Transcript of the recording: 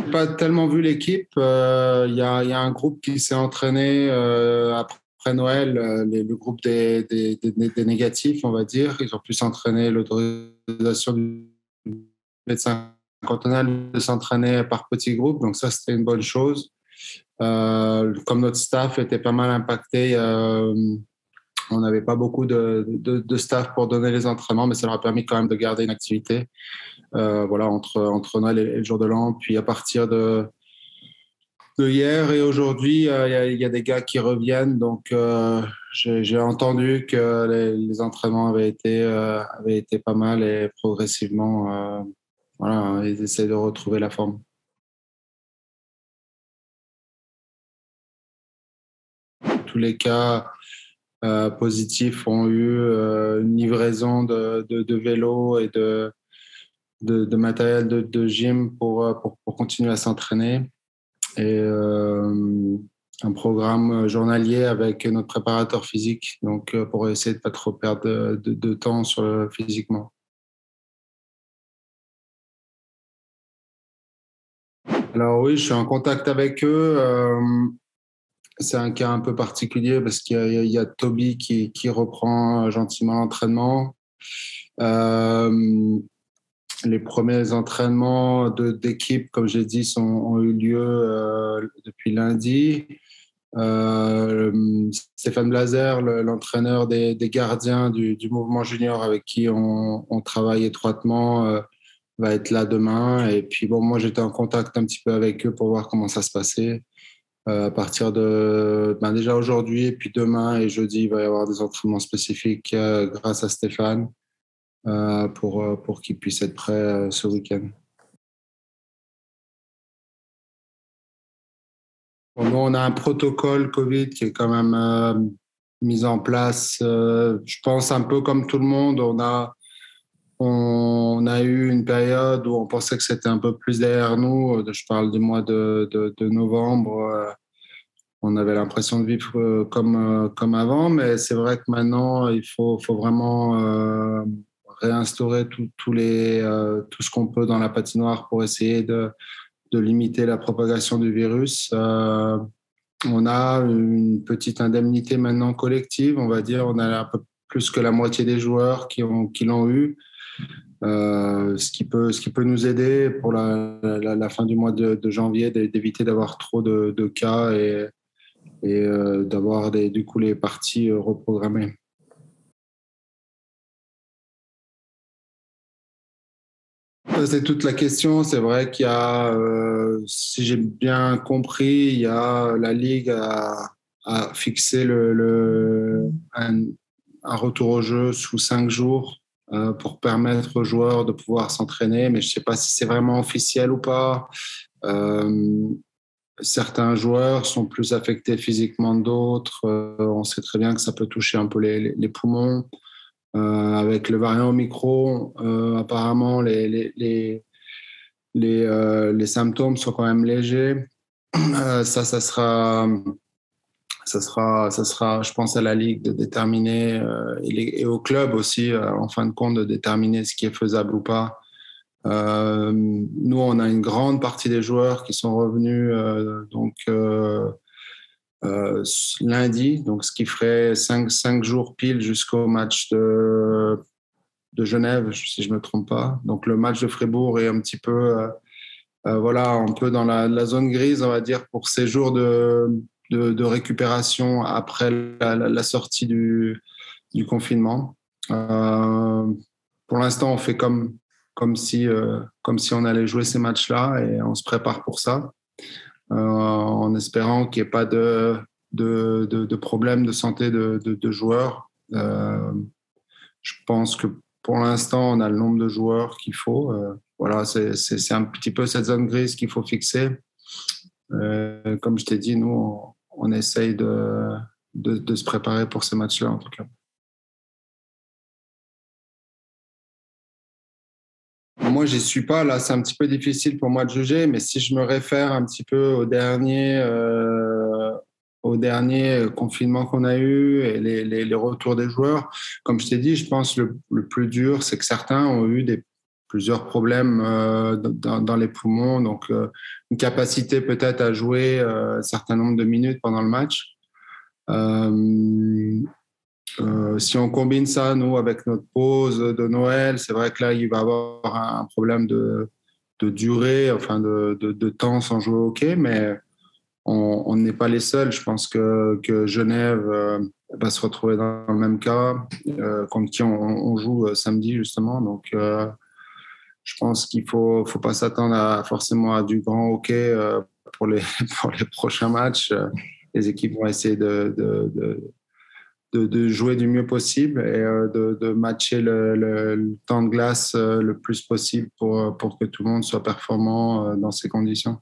pas tellement vu l'équipe. Il y a un groupe qui s'est entraîné après Noël, le groupe des négatifs, on va dire. Ils ont pu s'entraîner, l'autorisation du médecin cantonal de s'entraîner par petits groupes. Donc ça, c'était une bonne chose. Comme notre staff était pas mal impacté, on n'avait pas beaucoup de staff pour donner les entraînements, mais ça leur a permis quand même de garder une activité. Voilà, entre Noël et le jour de l'an. Puis à partir de hier et aujourd'hui, il y a des gars qui reviennent. Donc, j'ai entendu que les entraînements avaient été pas mal et progressivement, voilà, ils essaient de retrouver la forme. Tous les cas positifs ont eu une livraison de vélos et de matériel de gym pour continuer à s'entraîner. Et un programme journalier avec notre préparateur physique, donc pour essayer de ne pas trop perdre de temps physiquement. Alors oui, je suis en contact avec eux. C'est un cas un peu particulier parce qu'il y a Toby qui reprend gentiment l'entraînement. Euh, les premiers entraînements d'équipe, comme j'ai dit, ont eu lieu depuis lundi. Stéphane Blazer, l'entraîneur des gardiens du mouvement junior avec qui on travaille étroitement, va être là demain. Et puis bon, moi j'étais en contact un petit peu avec eux pour voir comment ça se passait. À partir de déjà aujourd'hui et puis demain et jeudi, il va y avoir des entraînements spécifiques grâce à Stéphane pour qu'il puisse être prêt ce week-end. Bon, nous, on a un protocole Covid qui est quand même mis en place. Je pense un peu comme tout le monde. On a eu une période où on pensait que c'était un peu plus derrière nous. Je parle du mois de novembre. On avait l'impression de vivre comme avant, mais c'est vrai que maintenant, il faut vraiment réinstaurer tout ce qu'on peut dans la patinoire pour essayer de limiter la propagation du virus. On a une petite indemnité maintenant collective, on va dire. On a un peu plus que la moitié des joueurs qui l'ont eu, ce qui peut nous aider pour la fin du mois de janvier, d'éviter d'avoir trop de cas et d'avoir du coup les parties reprogrammées. C'est toute la question. C'est vrai qu'il y a, si j'ai bien compris, il y a la Ligue a fixé un retour au jeu sous 5 jours pour permettre aux joueurs de pouvoir s'entraîner, mais je ne sais pas si c'est vraiment officiel ou pas. Euh, Certains joueurs sont plus affectés physiquement que d'autres. On sait très bien que ça peut toucher un peu les poumons. Avec le variant Omicron, apparemment, les symptômes sont quand même légers. Ça sera, je pense, à la Ligue de déterminer, et au club aussi, en fin de compte, de déterminer ce qui est faisable ou pas. Nous, on a une grande partie des joueurs qui sont revenus lundi, donc ce qui ferait 5 jours pile jusqu'au match de Genève, si je ne me trompe pas. Donc le match de Fribourg est un petit peu, voilà, un peu dans la zone grise, on va dire, pour ces jours de récupération après la sortie du confinement. Pour l'instant, on fait comme si on allait jouer ces matchs-là et on se prépare pour ça, en espérant qu'il n'y ait pas de problème de santé de joueurs. Je pense que pour l'instant, on a le nombre de joueurs qu'il faut. Voilà, c'est un petit peu cette zone grise qu'il faut fixer. Comme je t'ai dit, nous, on essaye de se préparer pour ces matchs-là, en tout cas. Moi, j'y suis pas. Là, c'est un petit peu difficile pour moi de juger, mais si je me réfère un petit peu au dernier confinement qu'on a eu et les retours des joueurs, comme je t'ai dit, je pense le plus dur, c'est que certains ont eu plusieurs problèmes dans les poumons, donc une capacité peut-être à jouer un certain nombre de minutes pendant le match. Si on combine ça, nous, avec notre pause de Noël, c'est vrai que là, il va y avoir un problème de durée, enfin de temps sans jouer au hockey, mais on n'est pas les seuls. Je pense que Genève va se retrouver dans le même cas, contre qui on joue samedi, justement. Donc, je pense qu'il faut pas s'attendre forcément à du grand hockey pour pour les prochains matchs. Les équipes vont essayer de jouer du mieux possible et de matcher le temps de glace le plus possible pour que tout le monde soit performant dans ces conditions.